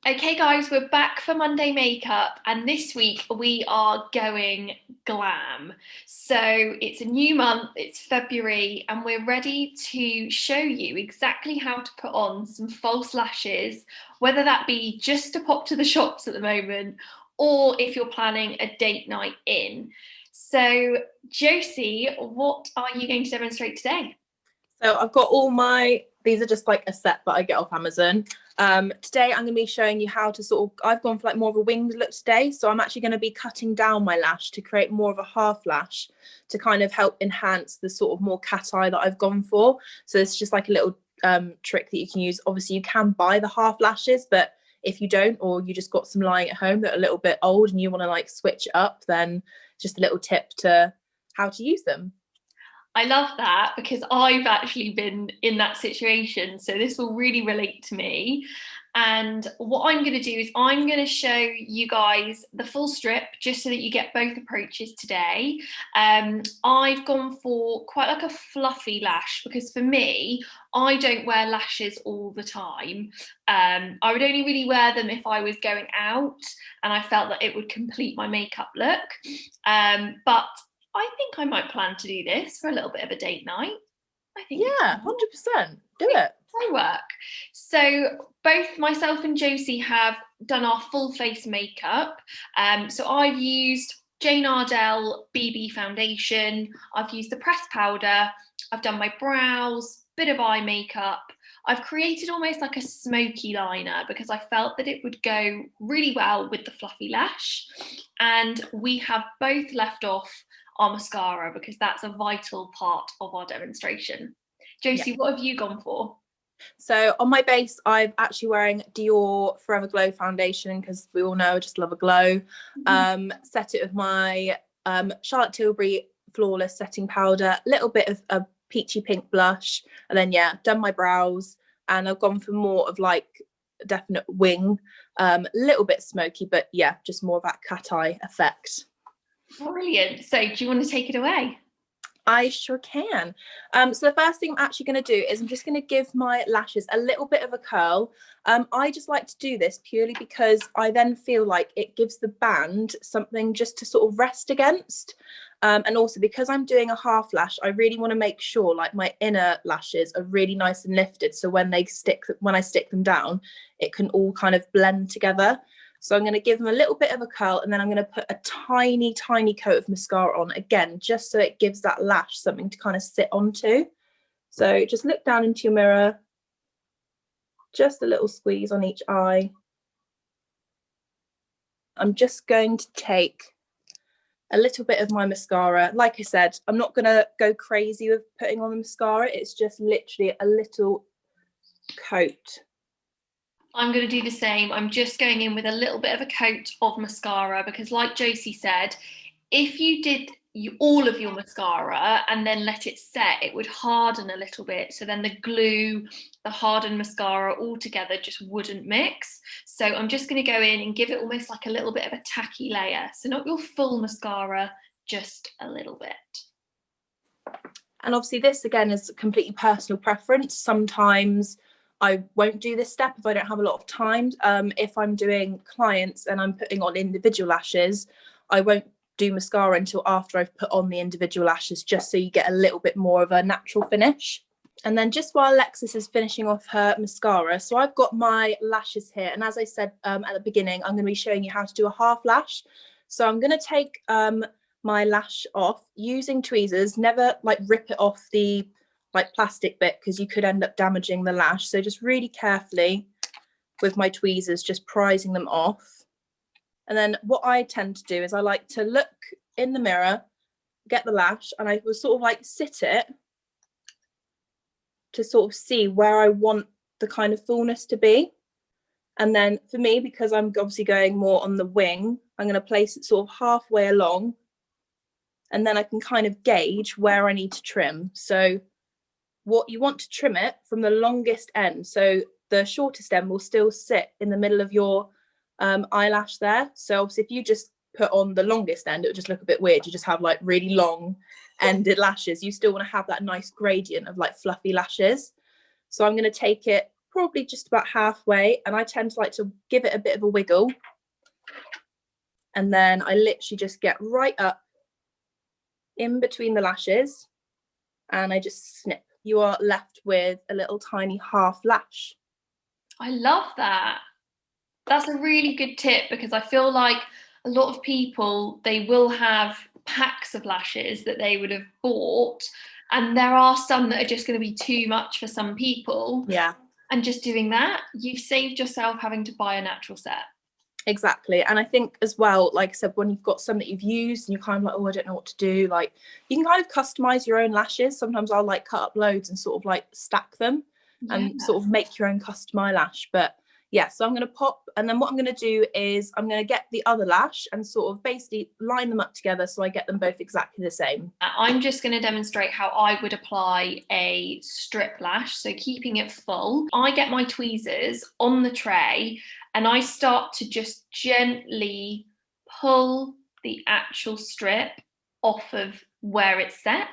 Okay, guys, we're back for Monday makeup, and this week we are going glam. So it's a new month, it's February, and we're ready to show you exactly how to put on some false lashes, whether that be just to pop to the shops at the moment, or if you're planning a date night in. So, Josie, what are you going to demonstrate today? So I've got these are just like a set that I get off Amazon. Today I'm going to be showing you how to I've gone for like more of a winged look today. So I'm actually going to be cutting down my lash to create more of a half lash to kind of help enhance the sort of more cat eye that I've gone for. So it's just like a little trick that you can use. Obviously you can buy the half lashes, but if you don't, or you just got some lying at home that are a little bit old and you want to like switch it up, then just a little tip to how to use them. I love that because I've actually been in that situation. So this will really relate to me. And what I'm going to do is I'm going to show you guys the full strip just so that you get both approaches today. I've gone for quite like a fluffy lash because for me, I don't wear lashes all the time. I would only really wear them if I was going out and I felt that it would complete my makeup look. But I think I might plan to do this for a little bit of a date night. I think Yeah, 100%. Do it. I work. So both myself and Josie have done our full face makeup. So I've used Jane Ardell BB foundation. I've used the pressed powder. I've done my brows, bit of eye makeup. I've created almost like a smoky liner because I felt that it would go really well with the fluffy lash. And we have both left off our mascara because that's a vital part of our demonstration. Josie, Yeah. what have you gone for? So on my base, I'm actually wearing Dior Forever Glow foundation because we all know I just love a glow. Set it with my Charlotte Tilbury Flawless setting powder, a little bit of a peachy pink blush, and then done my brows, and I've gone for more of like a definite wing, a little bit smoky, but just more of that cat eye effect. Brilliant. So do you want to take it away? I sure can. So the first thing I'm actually going to do is I'm just going to give my lashes a little bit of a curl. I just like to do this purely because I then feel like it gives the band something just to sort of rest against. And also because I'm doing a half lash, I really want to make sure like my inner lashes are really nice and lifted. So when I stick them down, it can all kind of blend together. So I'm going to give them a little bit of a curl and then I'm going to put a tiny, tiny coat of mascara on again, just so it gives that lash something to kind of sit onto. So just look down into your mirror, just a little squeeze on each eye. I'm just going to take a little bit of my mascara. Like I said, I'm not going to go crazy with putting on the mascara. It's just literally a little coat. I'm going to do the same. I'm just going in with a little bit of a coat of mascara because like Josie said, if you did all of your mascara and then let it set, it would harden a little bit. So then the glue, the hardened mascara all together just wouldn't mix. So I'm just going to go in and give it almost like a little bit of a tacky layer. So not your full mascara, just a little bit. And obviously this again is completely personal preference. Sometimes I won't do this step if I don't have a lot of time. If I'm doing clients and I'm putting on individual lashes, I won't do mascara until after I've put on the individual lashes, just so you get a little bit more of a natural finish. And then just while Alexis is finishing off her mascara, so I've got my lashes here. And as I said at the beginning, I'm going to be showing you how to do a half lash. So I'm going to take my lash off using tweezers. Never like rip it off the like plastic bit because you could end up damaging the lash. So just really carefully with my tweezers, just prizing them off. And then what I tend to do is I like to look in the mirror, get the lash, and I will sort of like sit it to sort of see where I want the kind of fullness to be. And then for me, because I'm obviously going more on the wing, I'm going to place it sort of halfway along, and then I can kind of gauge where I need to trim. So what you want to trim it from the longest end. So the shortest end will still sit in the middle of your eyelash there. So obviously if you just put on the longest end, it would just look a bit weird. You just have like really long ended lashes. You still want to have that nice gradient of like fluffy lashes. So I'm going to take it probably just about halfway, and I tend to like to give it a bit of a wiggle, and then I literally just get right up in between the lashes and I just snip. You are left with a little tiny half lash. I love that. That's a really good tip, because I feel like a lot of people, they will have packs of lashes that they would have bought, and there are some that are just going to be too much for some people. Yeah. And just doing that, you've saved yourself having to buy a natural set. Exactly. And I think as well, like I said, when you've got some that you've used and you're kind of like, oh, I don't know what to do, like you can kind of customize your own lashes. Sometimes I'll like cut up loads and sort of like stack them and sort of make your own custom eyelash. But yeah, so I'm going to pop, and then what I'm going to do is I'm going to get the other lash and sort of basically line them up together so I get them both exactly the same. I'm just going to demonstrate how I would apply a strip lash, so keeping it full. I get my tweezers on the tray and I start to just gently pull the actual strip off of where it's set.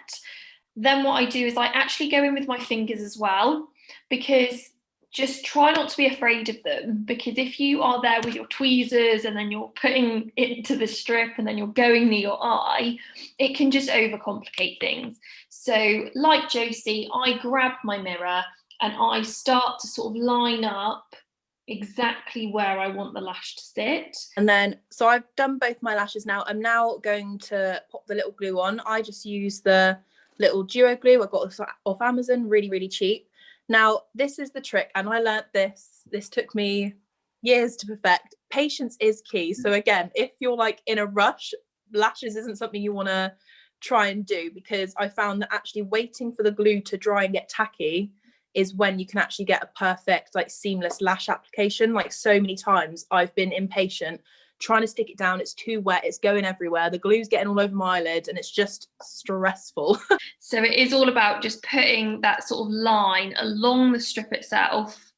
Then what I do is I actually go in with my fingers as well, because just try not to be afraid of them, because if you are there with your tweezers and then you're putting it into the strip and then you're going near your eye, it can just overcomplicate things. So like Josie, I grab my mirror and I start to sort of line up exactly where I want the lash to sit. And then, so I've done both my lashes now. I'm now going to pop the little glue on. I just use the little duo glue. I got this off Amazon, really, really cheap. Now, this is the trick, and I learned this took me years to perfect. Patience is key. So again, if you're like in a rush, lashes isn't something you want to try and do, because I found that actually waiting for the glue to dry and get tacky is when you can actually get a perfect, like seamless lash application. Like so many times I've been impatient trying to stick it down, it's too wet, it's going everywhere, the glue's getting all over my eyelid, and it's just stressful. So it is all about just putting that sort of line along the strip itself.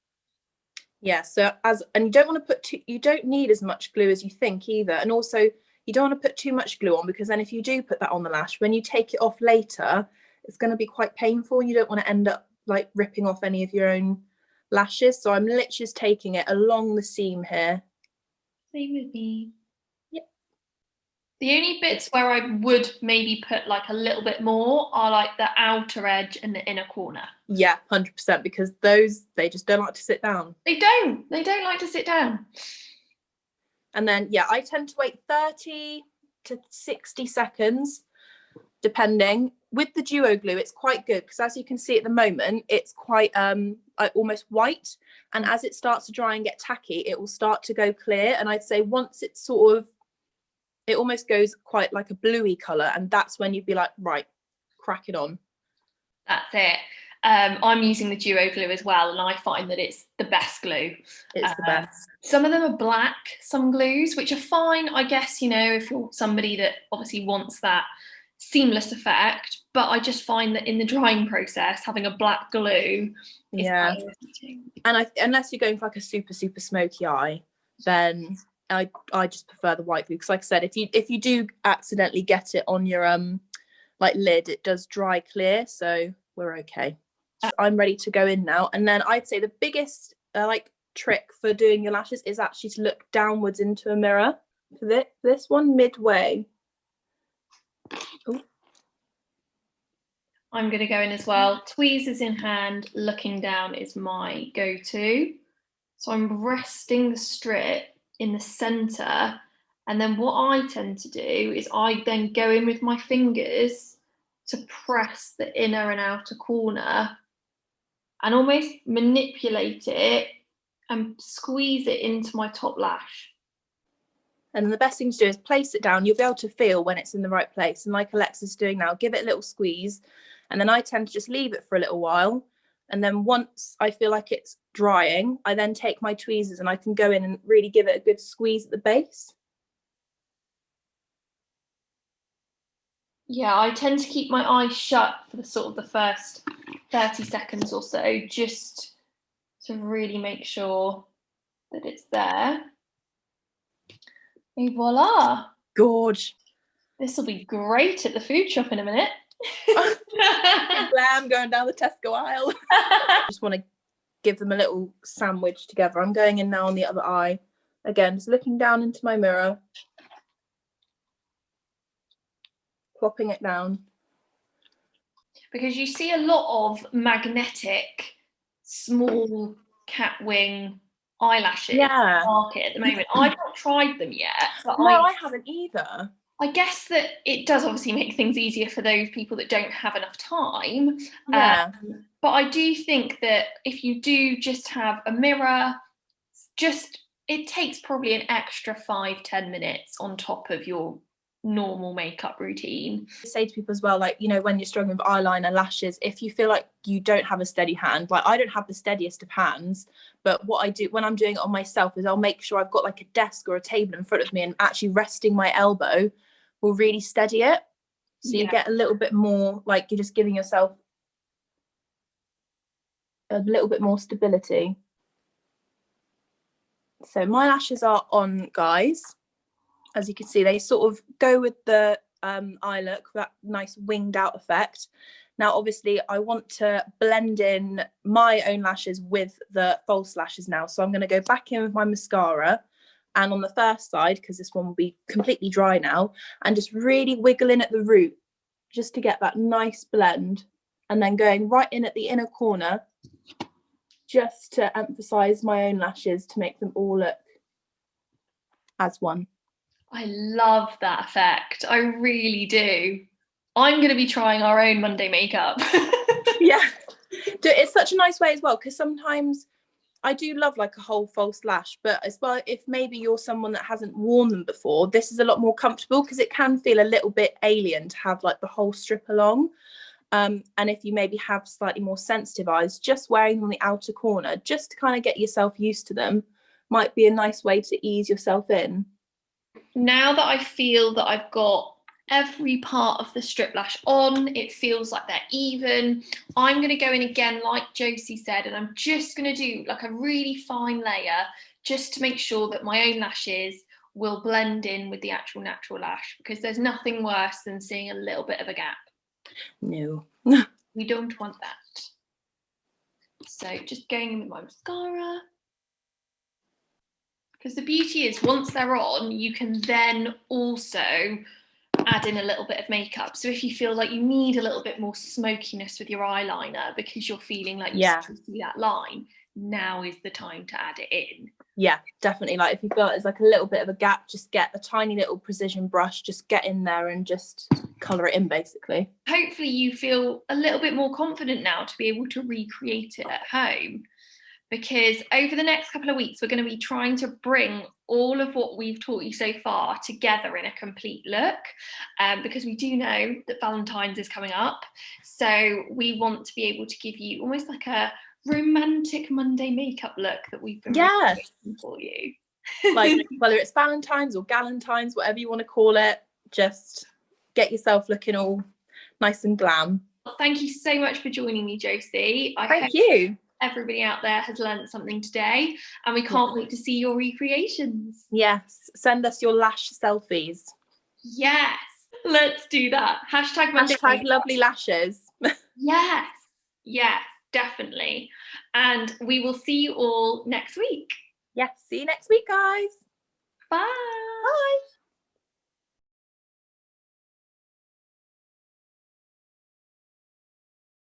Yeah, so and you don't want to put you don't need as much glue as you think either, and also you don't want to put too much glue on, because then if you do put that on the lash, when you take it off later, it's going to be quite painful. You don't want to end up like ripping off any of your own lashes. So I'm literally just taking it along the seam here. Same with me. Yep. The only bits where I would maybe put like a little bit more are like the outer edge and the inner corner. Yeah, 100%, because those, they just don't like to sit down. They don't like to sit down. And then, yeah, I tend to wait 30 to 60 seconds, depending. With the duo glue, it's quite good, because as you can see at the moment, it's quite like almost white. And as it starts to dry and get tacky, it will start to go clear. And I'd say once it's sort of, it almost goes quite like a bluey colour, and that's when you'd be like, right, crack it on. That's it. I'm using the duo glue as well, and I find that it's the best glue. It's the best. Some of them are black, some glues, which are fine, I guess, you know, if you're somebody that obviously wants that seamless effect. But I just find that in the drying process, having a black glue is quite irritating. And unless you're going for like a super, super smoky eye, then I just prefer the white glue, because like I said, if you do accidentally get it on your like lid, it does dry clear, so we're okay. So I'm ready to go in now. And then I'd say the biggest like trick for doing your lashes is actually to look downwards into a mirror. For this one, midway. Ooh. I'm going to go in as well. Tweezers in hand, looking down is my go-to. So I'm resting the strip in the center, and then what I tend to do is I then go in with my fingers to press the inner and outer corner and almost manipulate it and squeeze it into my top lash. And the best thing to do is place it down. You'll be able to feel when it's in the right place, and like Alexa's doing now, give it a little squeeze, and then I tend to just leave it for a little while. And then once I feel like it's drying, I then take my tweezers and I can go in and really give it a good squeeze at the base. Yeah, I tend to keep my eyes shut for the sort of the first 30 seconds or so, just to really make sure that it's there. Et voila. Gorge. This will be great at the food shop in a minute. Glam going down the Tesco aisle. Just want to give them a little sandwich together. I'm going in now on the other eye. Again, just looking down into my mirror, plopping it down. Because you see a lot of magnetic, small cat wing eyelashes in the market at the moment. I've not tried them yet. But no, I haven't either. I guess that it does obviously make things easier for those people that don't have enough time. Yeah. But I do think that if you do just have a mirror, it takes probably an extra 5-10 minutes on top of your normal makeup routine. I say to people as well, like, you know, when you're struggling with eyeliner, lashes, if you feel like you don't have a steady hand, like I don't have the steadiest of hands, but what I do when I'm doing it on myself is I'll make sure I've got like a desk or a table in front of me, and actually resting my elbow will really steady it. So you get a little bit more, like you're just giving yourself a little bit more stability. So my lashes are on, guys. As you can see, they sort of go with the eye look, that nice winged out effect. Now, obviously, I want to blend in my own lashes with the false lashes now. So I'm going to go back in with my mascara, and on the first side, because this one will be completely dry now, and just really wiggle in at the root just to get that nice blend, and then going right in at the inner corner just to emphasize my own lashes to make them all look as one. I love that effect. I really do. I'm going to be trying our own Monday makeup. Yeah, it's such a nice way as well, because sometimes I do love like a whole false lash, but as well, if maybe you're someone that hasn't worn them before, this is a lot more comfortable, because it can feel a little bit alien to have like the whole strip along. And if you maybe have slightly more sensitive eyes, just wearing them on the outer corner just to kind of get yourself used to them might be a nice way to ease yourself in. Now that I feel that I've got every part of the strip lash on, it feels like they're even, I'm going to go in again like Josie said, and I'm just going to do like a really fine layer just to make sure that my own lashes will blend in with the actual natural lash, because there's nothing worse than seeing a little bit of a gap. No. We don't want that. So just going in with my mascara. Because the beauty is, once they're on, you can then also add in a little bit of makeup. So if you feel like you need a little bit more smokiness with your eyeliner because you're feeling like you still see that line, now is the time to add it in. Yeah, definitely. Like if you feel like there's like a little bit of a gap, just get a tiny little precision brush, just get in there and just colour it in, basically. Hopefully you feel a little bit more confident now to be able to recreate it at home, because over the next couple of weeks we're going to be trying to bring all of what we've taught you so far together in a complete look, because we do know that Valentine's is coming up, so we want to be able to give you almost like a romantic Monday makeup look that we've been recreating for you. Like whether it's Valentine's or Galentine's, whatever you want to call it, just get yourself looking all nice and glam. Well, thank you so much for joining me, Josie. Thank you. Everybody out there has learned something today, and we can't wait to see your recreations. Yes, send us your lash selfies. Yes, let's do that. Hashtag Monday. Hashtag lovely lashes. Yes, definitely. And we will see you all next week. Yes, see you next week, guys. Bye. Bye.